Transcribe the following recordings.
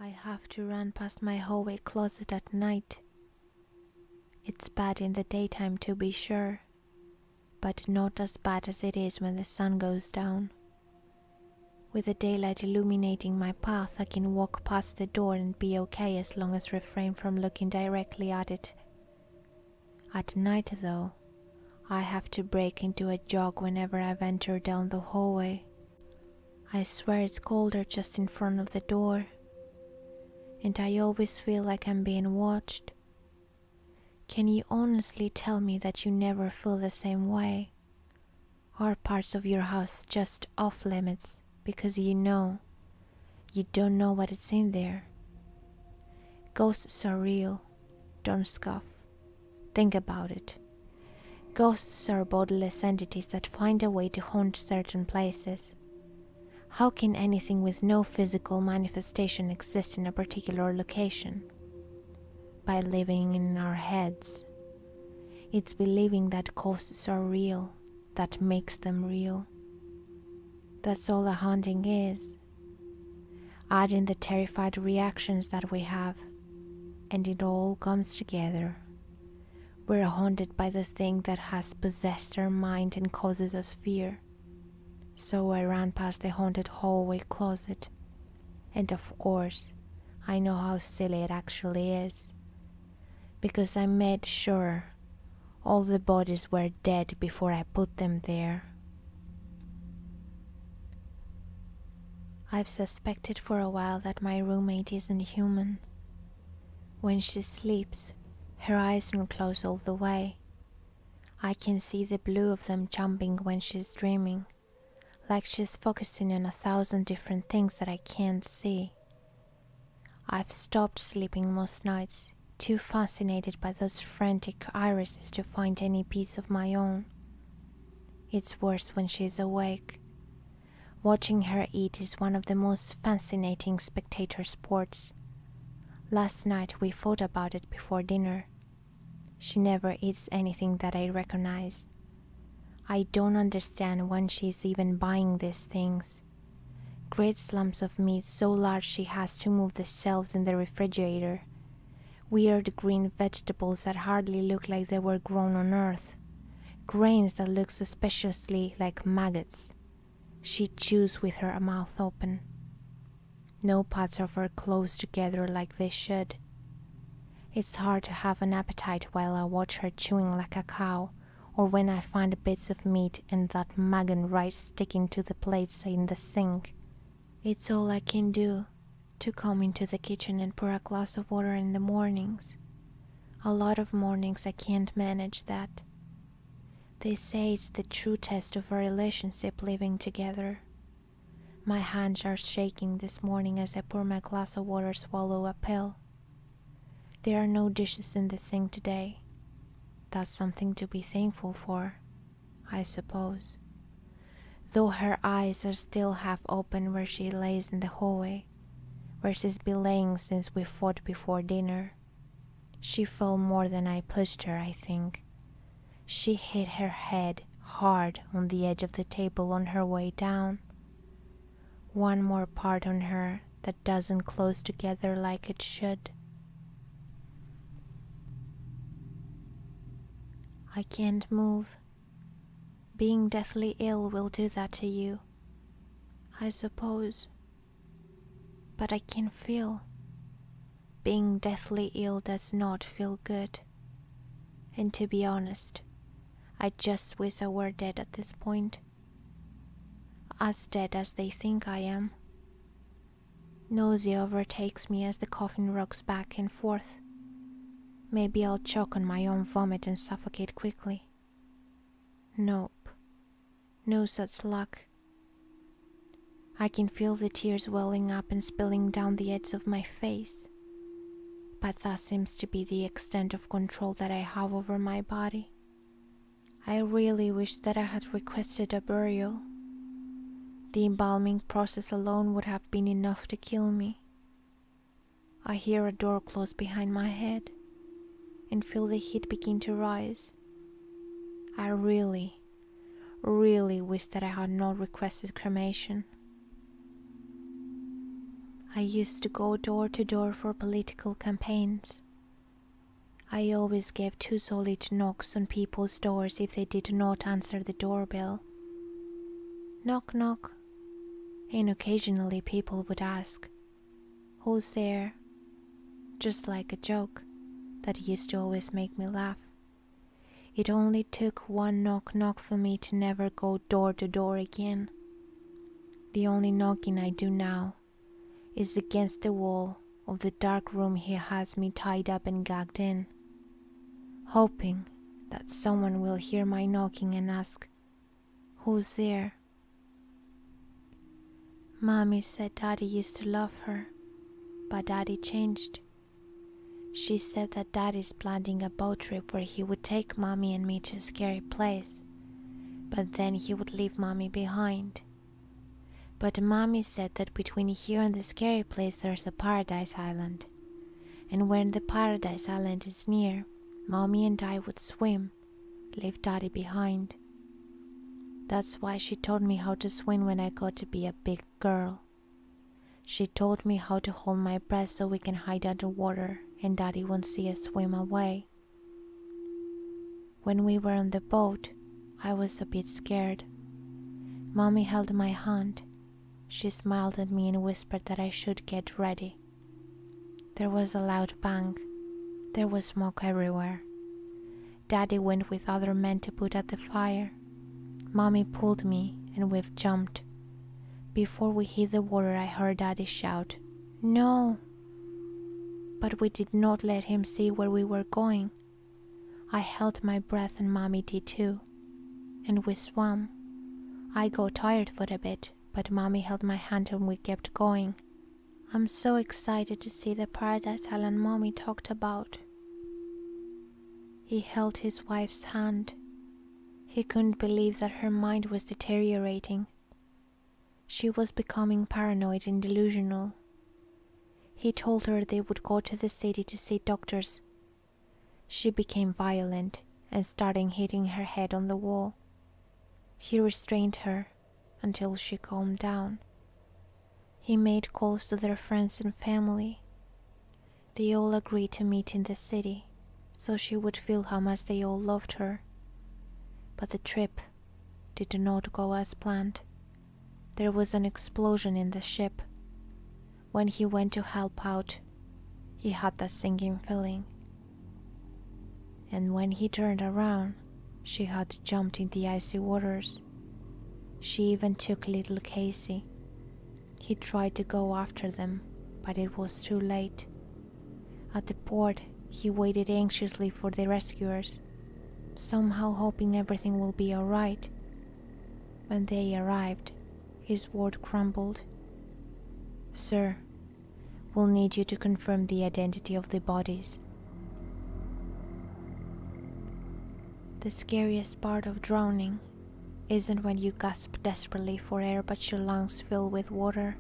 I have to run past my hallway closet at night. It's bad in the daytime to be sure, but not as bad as it is when the sun goes down. With the daylight illuminating my path, I can walk past the door and be okay as long as refrain from looking directly at it. At night, though, I have to break into a jog whenever I venture down the hallway. I swear it's colder just in front of the door, and I always feel like I'm being watched. Can you honestly tell me that you never feel the same way? Are parts of your house just off limits because you don't know what it's in there? Ghosts are real, don't scoff. Think about it. Ghosts are bodiless entities that find a way to haunt certain places. How can anything with no physical manifestation exist in a particular location? By living in our heads. It's believing that ghosts are real that makes them real. That's all a haunting is. Add in the terrified reactions that we have, and it all comes together. We're haunted by the thing that has possessed our mind and causes us fear. So I ran past the haunted hallway closet, and of course, I know how silly it actually is, because I made sure all the bodies were dead before I put them there. I've suspected for a while that my roommate isn't human. When she sleeps, her eyes don't close all the way. I can see the blue of them jumping when she's dreaming, like she's focusing on 1,000 different things that I can't see. I've stopped sleeping most nights, too fascinated by those frantic irises to find any peace of my own. It's worse when she's awake. Watching her eat is one of the most fascinating spectator sports. Last night we fought about it before dinner. She never eats anything that I recognize. I don't understand when she's even buying these things. Great slumps of meat so large she has to move the shelves in the refrigerator. Weird green vegetables that hardly look like they were grown on earth. Grains that look suspiciously like maggots. She chews with her mouth open. No parts of her close together like they should. It's hard to have an appetite while I watch her chewing like a cow, or when I find bits of meat and that maggot rice sticking to the plates in the sink. It's all I can do to come into the kitchen and pour a glass of water in the mornings. A lot of mornings I can't manage that. They say it's the true test of a relationship living together. My hands are shaking this morning as I pour my glass of water, swallow a pill. There are no dishes in the sink today. That's something to be thankful for, I suppose. Though her eyes are still half open where she lays in the hallway, where she's been laying since we fought before dinner. She fell more than I pushed her, I think. She hit her head hard on the edge of the table on her way down. One more part on her that doesn't close together like it should. I can't move. Being deathly ill will do that to you, I suppose. But I can feel. Being deathly ill does not feel good. And to be honest, I just wish I were dead at this point. As dead as they think I am. Nausea overtakes me as the coffin rocks back and forth. Maybe I'll choke on my own vomit and suffocate quickly. Nope. No such luck. I can feel the tears welling up and spilling down the edge of my face. But that seems to be the extent of control that I have over my body. I really wish that I had requested a burial. The embalming process alone would have been enough to kill me. I hear a door close behind my head and feel the heat begin to rise. I really wish that I had not requested cremation. I used to go door to door for political campaigns. I always gave 2 solid knocks on people's doors if they did not answer the doorbell. Knock, knock. And occasionally people would ask, "Who's there?" Just like a joke that used to always make me laugh. It only took 1 knock knock for me to never go door to door again. The only knocking I do now is against the wall of the dark room he has me tied up and gagged in, hoping that someone will hear my knocking and ask, "Who's there?" Mommy said Daddy used to love her, but Daddy changed. She said that Daddy's planning a boat trip where he would take Mommy and me to a scary place, but then he would leave Mommy behind. But Mommy said that between here and the scary place there's a paradise island, and when the paradise island is near, Mommy and I would swim, leave Daddy behind. That's why she taught me how to swim when I got to be a big girl. She taught me how to hold my breath so we can hide underwater and Daddy won't see us swim away. When we were on the boat, I was a bit scared. Mommy held my hand. She smiled at me and whispered that I should get ready. There was a loud bang. There was smoke everywhere. Daddy went with other men to put out the fire. Mommy pulled me and we've jumped. Before we hit the water, I heard Daddy shout, "No!" But we did not let him see where we were going. I held my breath and Mommy did too, and we swam. I got tired for a bit, but Mommy held my hand and we kept going. I'm so excited to see the paradise island Mommy talked about. He held his wife's hand. He couldn't believe that her mind was deteriorating. She was becoming paranoid and delusional. He told her they would go to the city to see doctors. She became violent and started hitting her head on the wall. He restrained her until she calmed down. He made calls to their friends and family. They all agreed to meet in the city, so she would feel how much they all loved her. But the trip did not go as planned. There was an explosion in the ship. When he went to help out, he had that sinking feeling. And when he turned around, she had jumped in the icy waters. She even took little Casey. He tried to go after them, but it was too late. At the port, he waited anxiously for the rescuers, somehow hoping everything will be all right. When they arrived, his word crumbled. "Sir, we'll need you to confirm the identity of the bodies." The scariest part of drowning isn't when you gasp desperately for air but your lungs fill with water.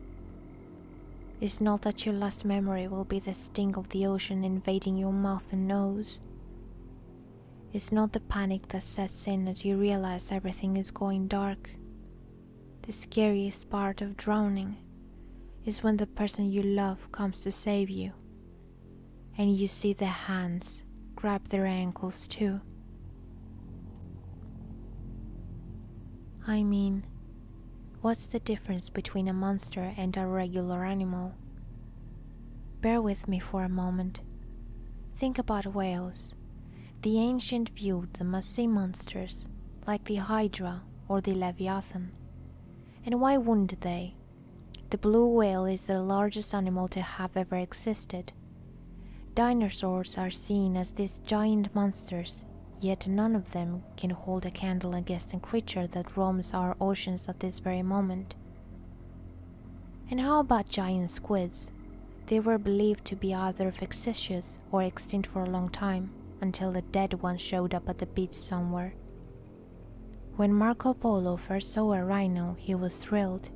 It's not that your last memory will be the sting of the ocean invading your mouth and nose. It's not the panic that sets in as you realize everything is going dark. The scariest part of drowning is when the person you love comes to save you, and you see the hands grab their ankles too. I mean, what's the difference between a monster and a regular animal? Bear with me for a moment. Think about whales. The ancient viewed them as sea monsters, like the Hydra or the Leviathan. And why wouldn't they? The blue whale is the largest animal to have ever existed. Dinosaurs are seen as these giant monsters, yet none of them can hold a candle against a creature that roams our oceans at this very moment. And how about giant squids? They were believed to be either fictitious or extinct for a long time, until the dead one showed up at the beach somewhere. When Marco Polo first saw a rhino, he was thrilled.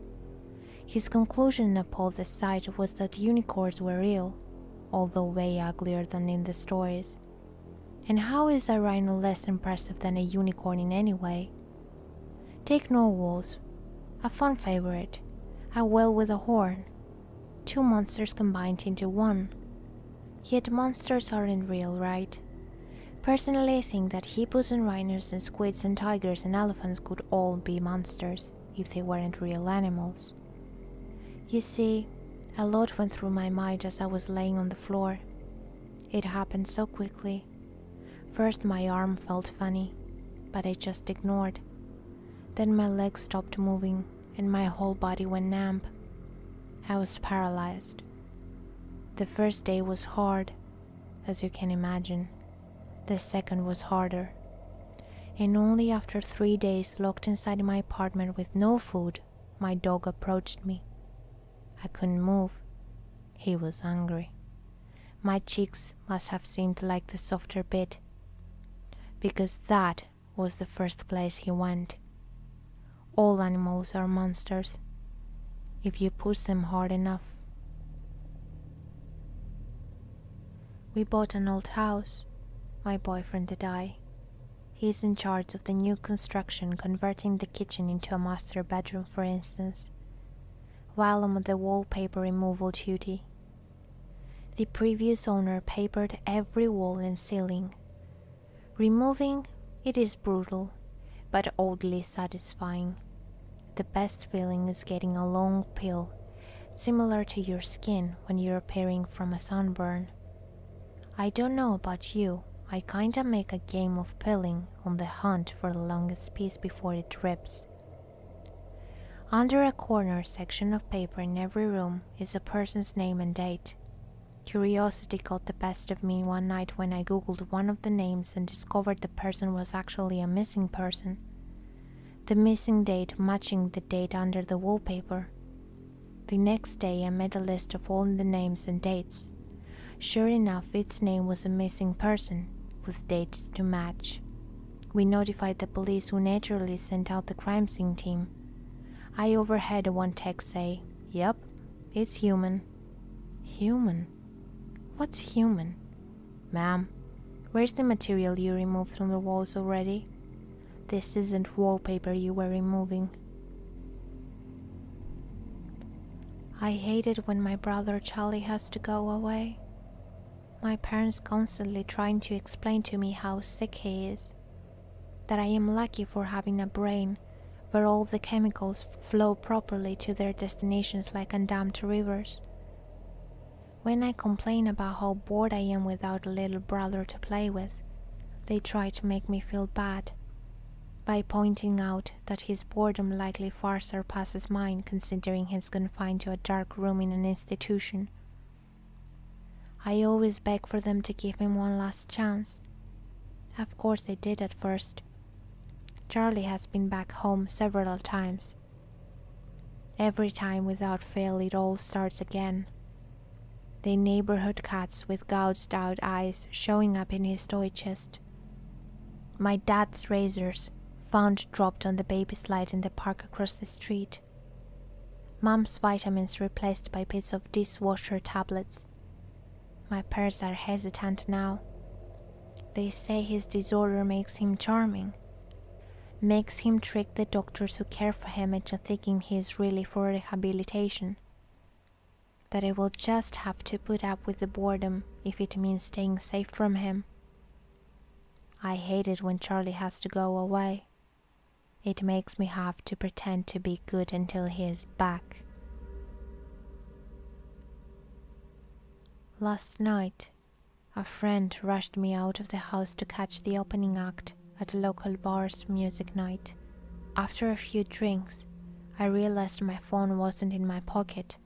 His conclusion upon the sight was that unicorns were real, although way uglier than in the stories. And how is a rhino less impressive than a unicorn in any way? Take narwhals, a fun favorite, a whale with a horn. 2 monsters combined into one. Yet monsters aren't real, right? Personally, I think that hippos and rhinos and squids and tigers and elephants could all be monsters if they weren't real animals. You see, a lot went through my mind as I was laying on the floor. It happened so quickly. First my arm felt funny, but I just ignored. Then my legs stopped moving and my whole body went numb. I was paralyzed. The first day was hard, as you can imagine. The second was harder. And only after 3 days locked inside my apartment with no food, my dog approached me. I couldn't move. He was hungry. My cheeks must have seemed like the softer bit, because that was the first place he went. All animals are monsters, if you push them hard enough. We bought an old house, my boyfriend and I. He's in charge of the new construction, converting the kitchen into a master bedroom, for instance, while I'm on the wallpaper removal duty. The previous owner papered every wall and ceiling. Removing it is brutal, but oddly satisfying. The best feeling is getting a long peel, similar to your skin when you're repairing from a sunburn. I don't know about you, I kinda make a game of peeling on the hunt for the longest piece before it rips. Under a corner section of paper in every room is a person's name and date. Curiosity got the best of me one night when I googled one of the names and discovered the person was actually a missing person. The missing date matching the date under the wallpaper. The next day I made a list of all the names and dates. Sure enough, its name was a missing person, with dates to match. We notified the police, who naturally sent out the crime scene team. I overheard one text say, "Yep, it's human." Human? What's human? Ma'am, where's the material you removed from the walls already? This isn't wallpaper you were removing. I hate it when my brother Charlie has to go away. My parents constantly trying to explain to me how sick he is, that I am lucky for having a brain where all the chemicals flow properly to their destinations like undammed rivers. When I complain about how bored I am without a little brother to play with, they try to make me feel bad by pointing out that his boredom likely far surpasses mine, considering he's confined to a dark room in an institution. I always beg for them to give him one last chance. Of course they did at first. Charlie has been back home several times. Every time without fail it all starts again. The neighborhood cats with gouged out eyes showing up in his toy chest. My dad's razors found dropped on the baby slide in the park across the street. Mom's vitamins replaced by bits of dishwasher tablets. My parents are hesitant now. They say his disorder makes him charming, makes him trick the doctors who care for him into thinking he is really for rehabilitation, that I will just have to put up with the boredom if it means staying safe from him. I hate it when Charlie has to go away. It makes me have to pretend to be good until he is back. Last night, a friend rushed me out of the house to catch the opening act at a local bar's music night. After a few drinks, I realized my phone wasn't in my pocket.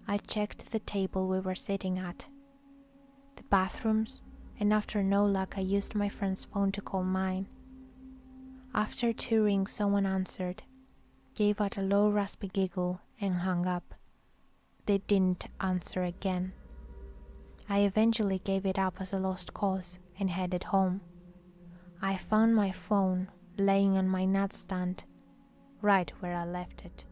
I checked the table we were sitting at, the bathrooms, and after no luck I used my friend's phone to call mine. After 2 rings someone answered, gave out a low raspy giggle and hung up. They didn't answer again. I eventually gave it up as a lost cause and headed home. I found my phone laying on my nightstand, right where I left it.